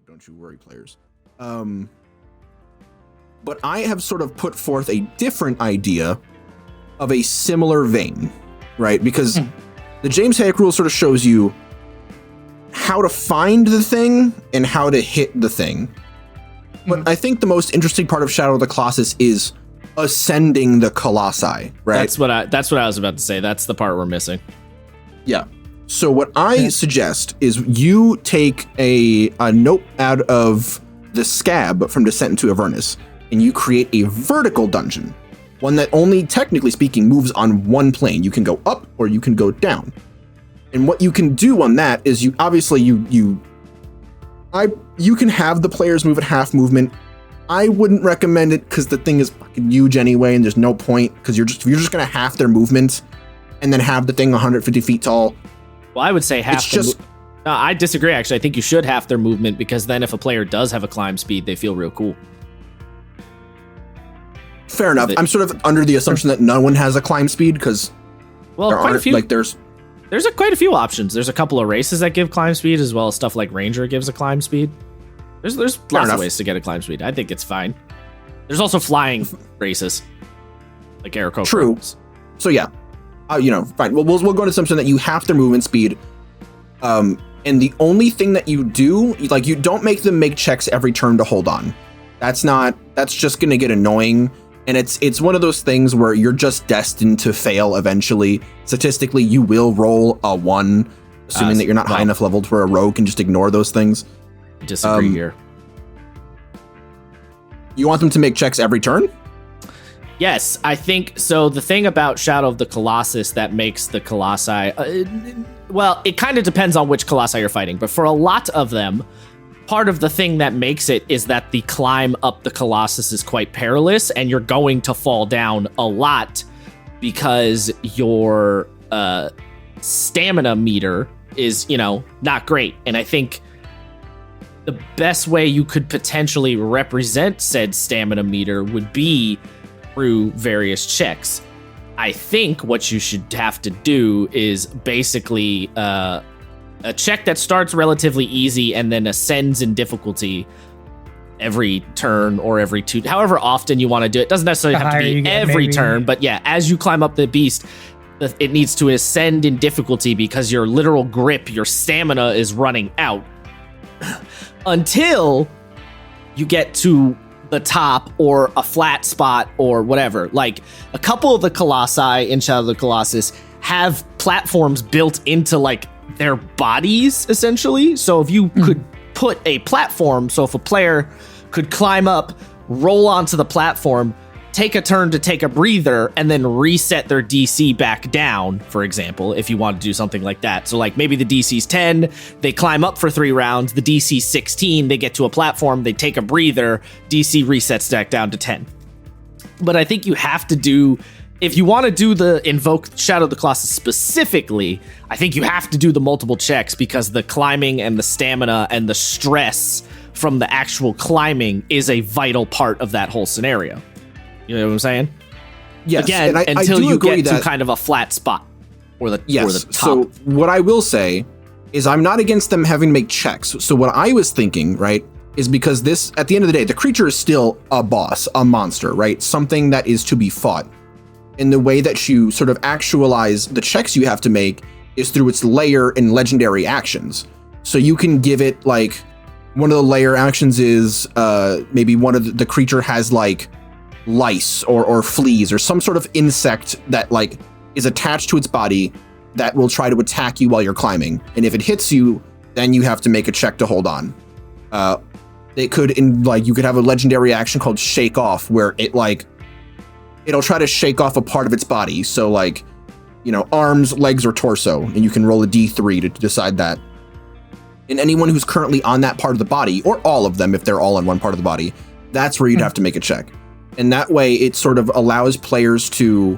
Don't you worry, players. But I have sort of put forth a different idea of a similar vein, right? Because the James Hayek rule sort of shows you how to find the thing and how to hit the thing. But I think the most interesting part of Shadow of the Colossus is ascending the Colossi, right? That's what I was about to say. That's the part we're missing. Yeah. So what I suggest is you take a note out of the Scab from Descent into Avernus, and you create a vertical dungeon, one that only, technically speaking, moves on one plane. You can go up or you can go down. And what you can do on that is you can have the players move at half movement. I wouldn't recommend it because the thing is fucking huge anyway, and there's no point because you're just gonna half their movement and then have the thing 150 feet tall. Well, I would say half. No, I disagree. Actually, I think you should half their movement because then if a player does have a climb speed, they feel real cool. Fair enough. I'm sort of under the assumption that no one has a climb speed because quite a few. There's quite a few options. There's a couple of races that give climb speed, as well as stuff like Ranger gives a climb speed. There's lots of ways to get a climb speed. I think it's fine. There's also flying races, like Aarakocra. True. So yeah, fine. We'll go into assumption that you half their movement speed. And the only thing that you do, like, you don't make them make checks every turn to hold on. That's just gonna get annoying. And it's one of those things where you're just destined to fail eventually. Statistically, you will roll a 1, assuming that you're not high enough leveled where a rogue can just ignore those things. Disagree here. You want them to make checks every turn? Yes, I think so. The thing about Shadow of the Colossus that makes the Colossi, well, it kind of depends on which Colossi you're fighting, but for a lot of them, part of the thing that makes it is that the climb up the Colossus is quite perilous, and you're going to fall down a lot because your stamina meter is, not great. And I think the best way you could potentially represent said stamina meter would be through various checks. I think what you should have to do is basically a check that starts relatively easy and then ascends in difficulty every turn or every 2, however often you want to do it. It doesn't necessarily have to be every turn, but yeah, as you climb up the beast, it needs to ascend in difficulty because your literal grip, your stamina is running out until you get to the top or a flat spot or whatever. Like a couple of the Colossi in Shadow of the Colossus have platforms built into like their bodies essentially. So if you could put a platform, so if a player could climb up, roll onto the platform, take a turn to take a breather, and then reset their DC back down, for example, if you want to do something like that. So like maybe the DC's 10, they climb up for 3 rounds, the DC's 16, they get to a platform, they take a breather, DC resets back down to 10. But I think you have to do, if you want to do the invoke Shadow of the Colossus specifically, I think you have to do the multiple checks because the climbing and the stamina and the stress from the actual climbing is a vital part of that whole scenario. You know what I'm saying? Yes. Again, until you get to kind of a flat spot or the top. So what I will say is I'm not against them having to make checks. So what I was thinking, right, is because this, at the end of the day, the creature is still a boss, a monster, right? Something that is to be fought. And the way that you sort of actualize the checks you have to make is through its layer and legendary actions. So you can give it like, one of the layer actions is maybe one of the creature has like lice or fleas or some sort of insect that like is attached to its body that will try to attack you while you're climbing. And if it hits you, then you have to make a check to hold on. You could have a legendary action called Shake Off, where it'll try to shake off a part of its body. So like, arms, legs, or torso, and you can roll a D3 to decide that. And anyone who's currently on that part of the body, or all of them if they're all on one part of the body, that's where you'd have to make a check. And that way it sort of allows players to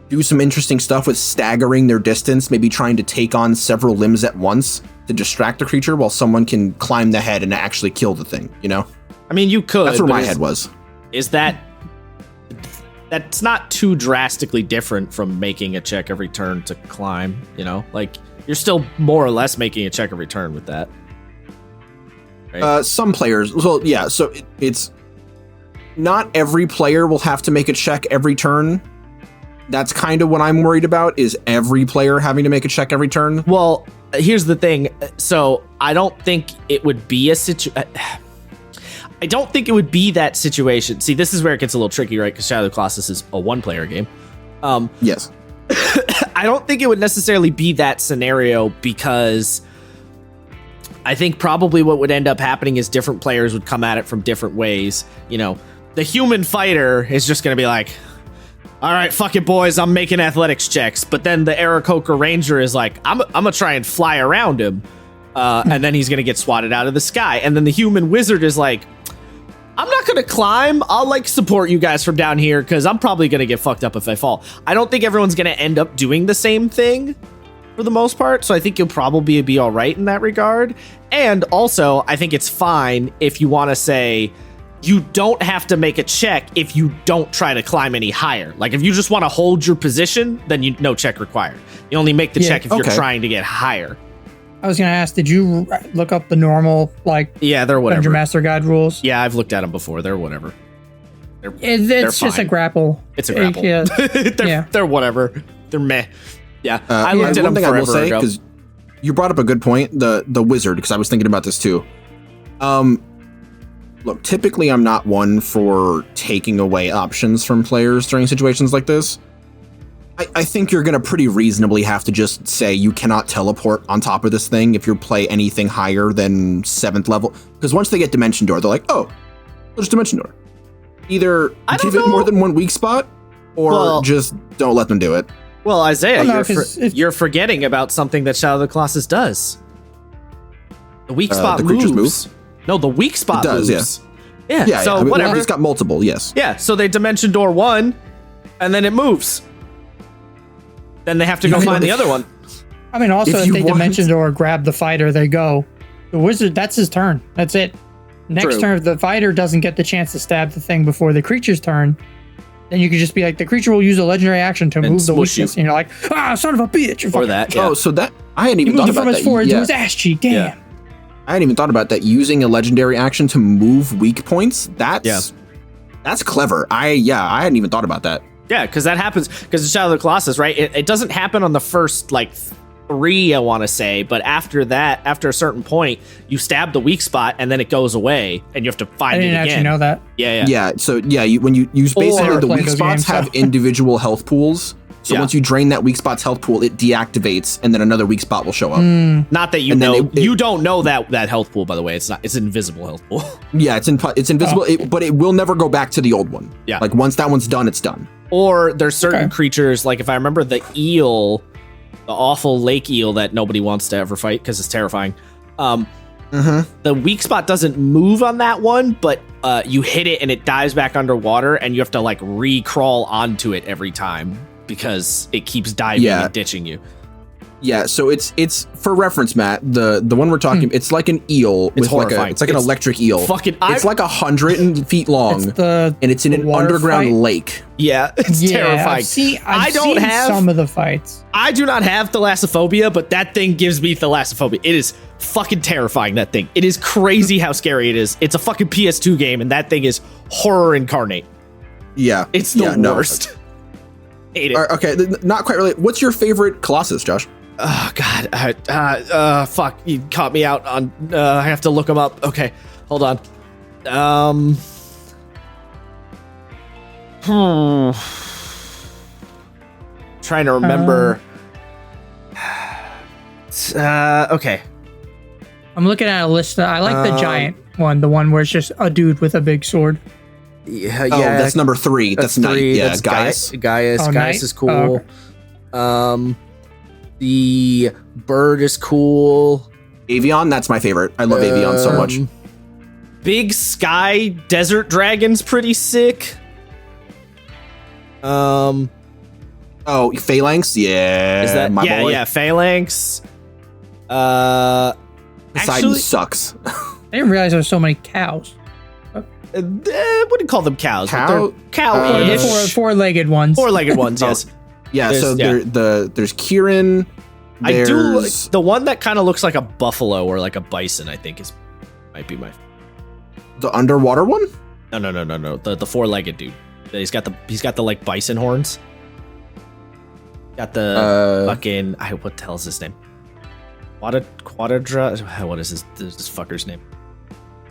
do some interesting stuff with staggering their distance, maybe trying to take on several limbs at once to distract the creature while someone can climb the head and actually kill the thing, I mean, you could. That's where my head was. Is that's not too drastically different from making a check every turn to climb, like you're still more or less making a check every turn with that. right? Some players. Well, yeah. So it's not every player will have to make a check every turn. That's kind of what I'm worried about, is every player having to make a check every turn. Well, here's the thing. So I don't think it would be I don't think it would be that situation. See, this is where it gets a little tricky, right? Because Shadow of the Colossus is a one-player game. Yes. I don't think it would necessarily be that scenario, because I think probably what would end up happening is different players would come at it from different ways. You know, the human fighter is just going to be like, all right, fuck it, boys, I'm making athletics checks. But then the Aarakocra Ranger is like, I'm going to try and fly around him. And then he's going to get swatted out of the sky. And then the human wizard is like, I'm not going to climb. I'll like support you guys from down here because I'm probably going to get fucked up if I fall. I don't think everyone's going to end up doing the same thing for the most part. So I think you'll probably be all right in that regard. And also, I think it's fine if you want to say you don't have to make a check if you don't try to climb any higher. Like if you just want to hold your position, then no check required. You only make the check if you're trying to get higher. I was going to ask, did you look up the normal, yeah, they're whatever. Dungeon Master Guide rules? Yeah, I've looked at them before. They're whatever. It's just a grapple. It's a grapple. Yeah. They're whatever. They're meh. Yeah. I looked at them forever ago. One thing I will say, because you brought up a good point, the wizard, because I was thinking about this too. Look, typically I'm not one for taking away options from players during situations like this. I think you're going to pretty reasonably have to just say you cannot teleport on top of this thing if you play anything higher than 7th level. Because once they get Dimension Door, they're like, oh, there's Dimension Door. Either give it more than one weak spot, or just don't let them do it. Well, Isaiah, you're forgetting about something that Shadow of the Colossus does. The weak spot the creatures moves. No, the weak spot moves. Yeah. So whatever. It's got multiple, yes. Yeah, so they Dimension Door one, and then it moves. Then they have to go find the other one. I mean, also, if they Dimension Door grab the fighter, they go. The wizard, that's his turn. That's it. Next turn, if the fighter doesn't get the chance to stab the thing before the creature's turn, then you could just be like, the creature will use a legendary action to move the weakness. And you're like, son of a bitch. Or that. Yeah. Oh, so that, I hadn't even thought about that. He moved it from his forehead to his ass cheek. Damn. Yeah. I hadn't even thought about that. Using a legendary action to move weak points. That's clever. I hadn't even thought about that. Yeah, because that happens because it's Shadow of the Colossus, right? It doesn't happen on the first 3, I want to say, but after that, after a certain point, you stab the weak spot and then it goes away, and you have to find it again. I didn't actually know that. Yeah. So when you use basically the weak spots have individual health pools. So once you drain that weak spot's health pool, it deactivates, and then another weak spot will show up. Not that you know. You don't know that health pool, by the way. It's not. It's an invisible health pool. Yeah, it's invisible, but it will never go back to the old one. Yeah. Like once that one's done, it's done. Or there's certain creatures, like if I remember the eel, the awful lake eel that nobody wants to ever fight because it's terrifying. The weak spot doesn't move on that one, but you hit it and it dives back underwater, and you have to re-crawl onto it every time because it keeps diving and ditching you. Yeah, so it's for reference, Matt. The one we're talking, it's like an eel with horrifying. It's like an electric eel. It's like 100 feet long, and it's in an underground lake. Yeah, it's terrifying. I've seen some of the fights. I do not have thalassophobia, but that thing gives me thalassophobia. It is fucking terrifying, that thing. It is crazy how scary it is. It's a fucking PS2 game, and that thing is horror incarnate. Yeah. It's the worst. Hate it. Okay, not quite really. What's your favorite Colossus, Josh? Oh, God. Fuck. You caught me out on... I have to look them up. Okay. Hold on. Trying to remember. Okay. I'm looking at a list. I like the giant one. The one where it's just a dude with a big sword. Yeah. That's number 3. That's Knight. Yeah, that's Gaius. Gaius is cool. The bird is cool. Avion, that's my favorite. I love Avion so much. Big Sky Desert Dragon's pretty sick. Phalanx, yeah. Is that my boy? Yeah, Phalanx. Poseidon sucks. I didn't realize there were so many cows. I wouldn't call them cows. Cow-ish. Four-legged ones. Four-legged ones, yes. Yeah, there's Kieran. I do the one that kind of looks like a buffalo or like a bison, I think is Might be the underwater one. No. The 4-legged dude. He's got the like bison horns. Got the fucking what the hell is his name? Quadradra. What is this fucker's name?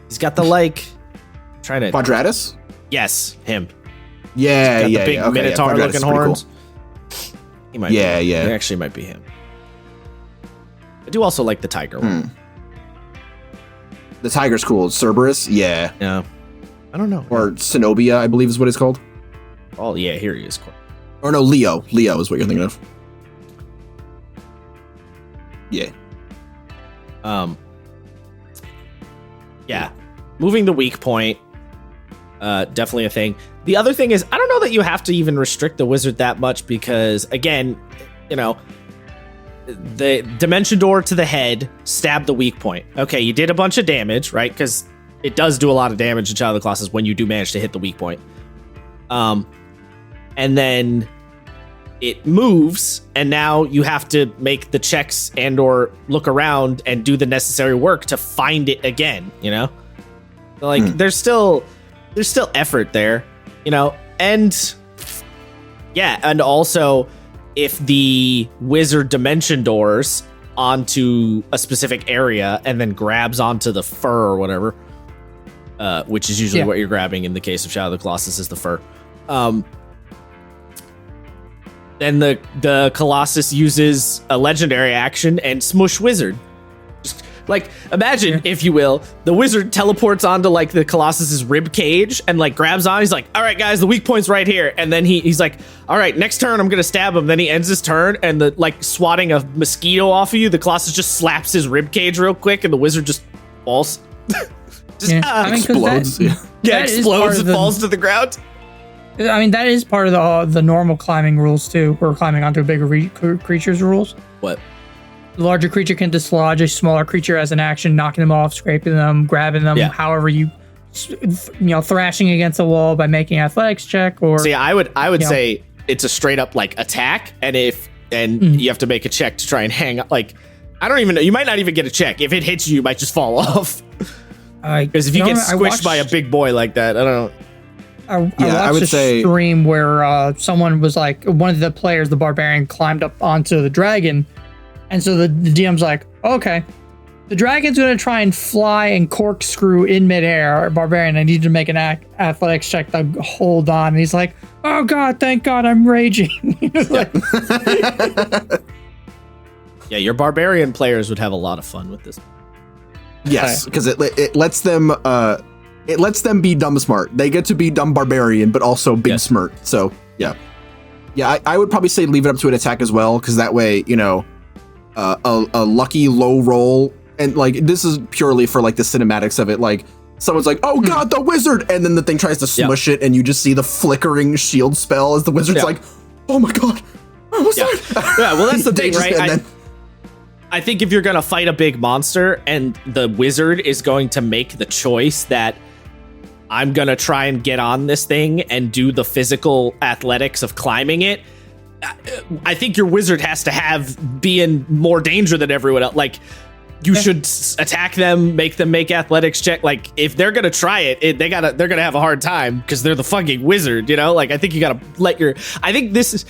He's got the like. Trying to Quadratus. Yes, him. Yeah, the big Minotaur looking horns. Cool. He might. Yeah. It actually might be him. I do also like the tiger one. The tiger's cool. Cerberus. Yeah. Yeah. I don't know. Or Cenobia, I believe is what it's called. Oh yeah, here he is. Or no, Leo. Leo is what you're thinking of. Yeah. Yeah. Moving the weak point. Definitely a thing. The other thing is, I don't know that you have to even restrict the wizard that much because, again, the dimension door to the head stabbed the weak point. Okay, you did a bunch of damage, right? Because it does do a lot of damage in Shadow of the Colossus when you do manage to hit the weak point. And then it moves, and now you have to make the checks and or look around and do the necessary work to find it again, Like there's still effort there, and yeah, and also if the wizard dimension doors onto a specific area and then grabs onto the fur or whatever, which is usually what you're grabbing in the case of Shadow of the Colossus is the fur. Then the Colossus uses a legendary action and smush wizard. Just, like, imagine, if you will, the wizard teleports onto like the Colossus's rib cage and like grabs on. He's like, "All right, guys, the weak point's right here." And then he's like, "All right, next turn I'm gonna stab him." Then he ends his turn, and the like swatting a mosquito off of you, the Colossus just slaps his rib cage real quick, and the wizard just falls. Explodes. Explodes and falls to the ground. I mean, that is part of the normal climbing rules too, or climbing onto a bigger creature's rules. What? The larger creature can dislodge a smaller creature as an action, knocking them off, scraping them, grabbing them, however thrashing against a wall by making an athletics check. Or see, I would say it's a straight up like attack, and you have to make a check to try and hang up. Like, I don't even know. You might not even get a check. If it hits you, you might just fall off. Because if you get squished by a big boy like that, I don't know. I watched a stream where someone was like, one of the players, the barbarian, climbed up onto the dragon, and so the DM's like, okay, the dragon's gonna try and fly and corkscrew in midair. Barbarian, I need to make an athletics check to hold on. And he's like, oh god, thank god, I'm raging. Yeah, your barbarian players would have a lot of fun with this. Yes, because it lets them. It lets them be dumb smart. They get to be dumb barbarian, but also big smart. So yeah. I would probably say leave it up to an attack as well, because that way, a lucky low roll, and like this is purely for like the cinematics of it. Like someone's like, "Oh god, the wizard," and then the thing tries to smush it, and you just see the flickering shield spell as the wizard's like, "Oh my god, what was that?" Yeah, well that's the thing, right? I think if you're gonna fight a big monster and the wizard is going to make the choice that I'm gonna try and get on this thing and do the physical athletics of climbing it, I think your wizard has to be in more danger than everyone else. Like, you should attack them, make them make athletics check. Like, if they're gonna try it, they're gonna have a hard time because they're the fucking wizard, Like, I think you gotta I think this is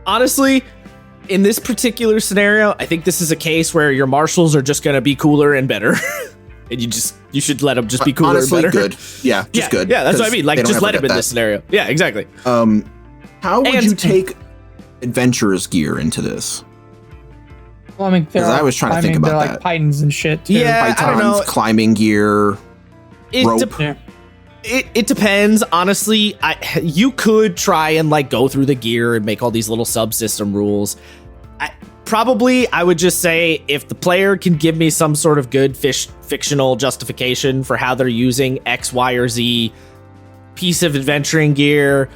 honestly, in this particular scenario, I think this is a case where your marshals are just going to be cooler and better. And you should let them just be cooler and better. Good. Yeah, just good. Yeah, that's what I mean. Like, just let him in this scenario. Yeah, exactly. How would you take adventurer's gear into this? Well, I mean, I was trying to think about that. Like pythons and shit. Too. Yeah, pythons, I don't know. Climbing gear, rope. It depends. Honestly, you could try and like go through the gear and make all these little subsystem rules. I would just say if the player can give me some sort of good fictional justification for how they're using X, Y, or Z piece of adventuring gear,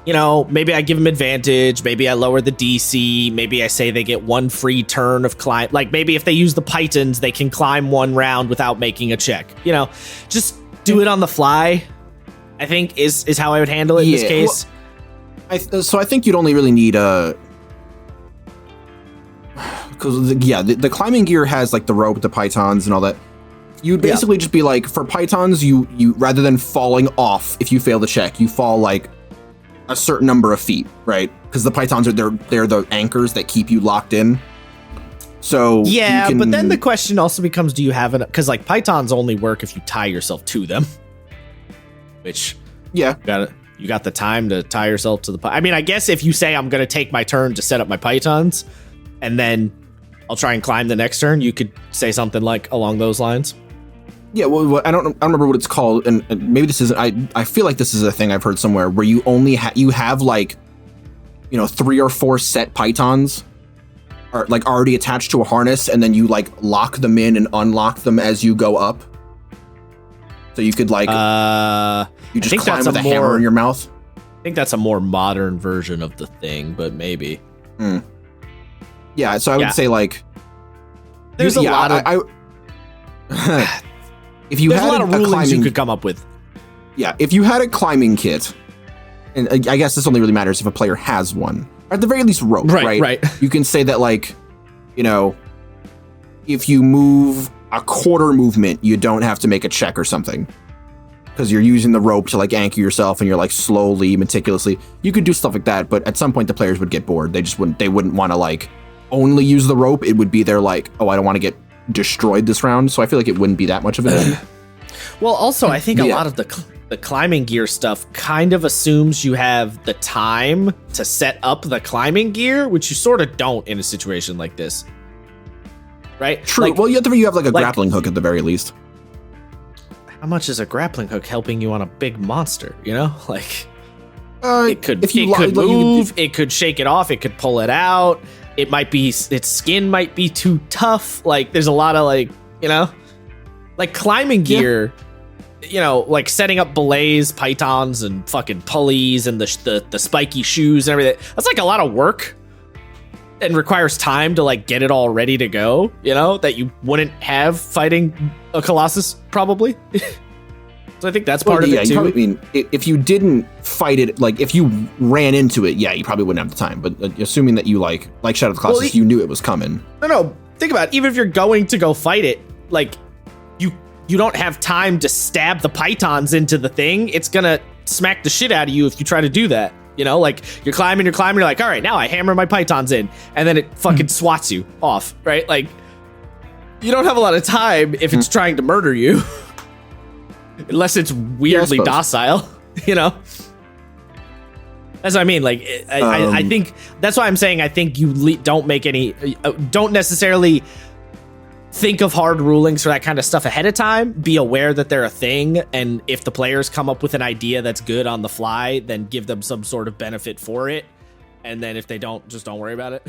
maybe I give them advantage. Maybe I lower the DC. Maybe I say they get one free turn of climb. Like maybe if they use the pythons, they can climb one round without making a check. Just do it on the fly, I think is how I would handle it in this case. Well, so I think you'd only really need because the climbing gear has like the rope, the pythons, and all that. You'd basically just be like, for Pythons, you rather than falling off if you fail the check, you fall like a certain number of feet, right? Because the Pythons they're the anchors that keep you locked in. So yeah, but then the question also becomes, do you have it? Because like Pythons only work if you tie yourself to them, which you got the time to tie yourself to the. I mean, I guess if you say I'm going to take my turn to set up my Pythons, and then I'll try and climb the next turn, you could say something like along those lines. Yeah, well, I don't remember what it's called, and maybe this isn't. I feel like this is a thing I've heard somewhere where you only you have like, 3 or 4 set Pythons are like already attached to a harness, and then you like lock them in and unlock them as you go up. So you could like you just climb with a hammer in your mouth. I think that's a more modern version of the thing, but maybe. Yeah, so I would say like there's a lot of if you had a lot of rulings you could come up with. Yeah, if you had a climbing kit, and I guess this only really matters if a player has one, or at the very least rope, right? You can say that like, if you move a quarter movement, you don't have to make a check or something. Because you're using the rope to like anchor yourself and you're like slowly, meticulously. You could do stuff like that, but at some point the players would get bored. They wouldn't want to like only use the rope. It would be their like, oh, I don't want to get destroyed this round. So I feel like it wouldn't be that much of an issue. Well, also, I think a lot of the climbing gear stuff kind of assumes you have the time to set up the climbing gear, which you sort of don't in a situation like this. Right? True. Like, well, you have like a grappling hook at the very least. How much is a grappling hook helping you on a big monster? Like it could move, it could shake it off, it could pull it out. It might be its skin might be too tough. Like there's a lot of like climbing gear. Like setting up belays, pythons, and fucking pulleys, and the spiky shoes and everything. That's like a lot of work. And requires time to like get it all ready to go, that you wouldn't have fighting a Colossus probably. So I think that's part of it too. I mean, if you didn't fight it, like if you ran into it, you probably wouldn't have the time. But assuming that you like Shadow of the Colossus, you knew it was coming. No, think about it. Even if you're going to go fight it, like you don't have time to stab the pythons into the thing. It's gonna smack the shit out of you if you try to do that. Like you're climbing, you're like, all right, now I hammer my pythons in, and then it fucking swats you off, right? Like you don't have a lot of time if it's trying to murder you, unless it's weirdly docile, That's what I mean. Like I think that's why I'm saying I think you don't make any, don't necessarily think of hard rulings for that kind of stuff ahead of time. Be aware that they're a thing, and if the players come up with an idea that's good on the fly, then give them some sort of benefit for it. And then if they don't, just don't worry about it.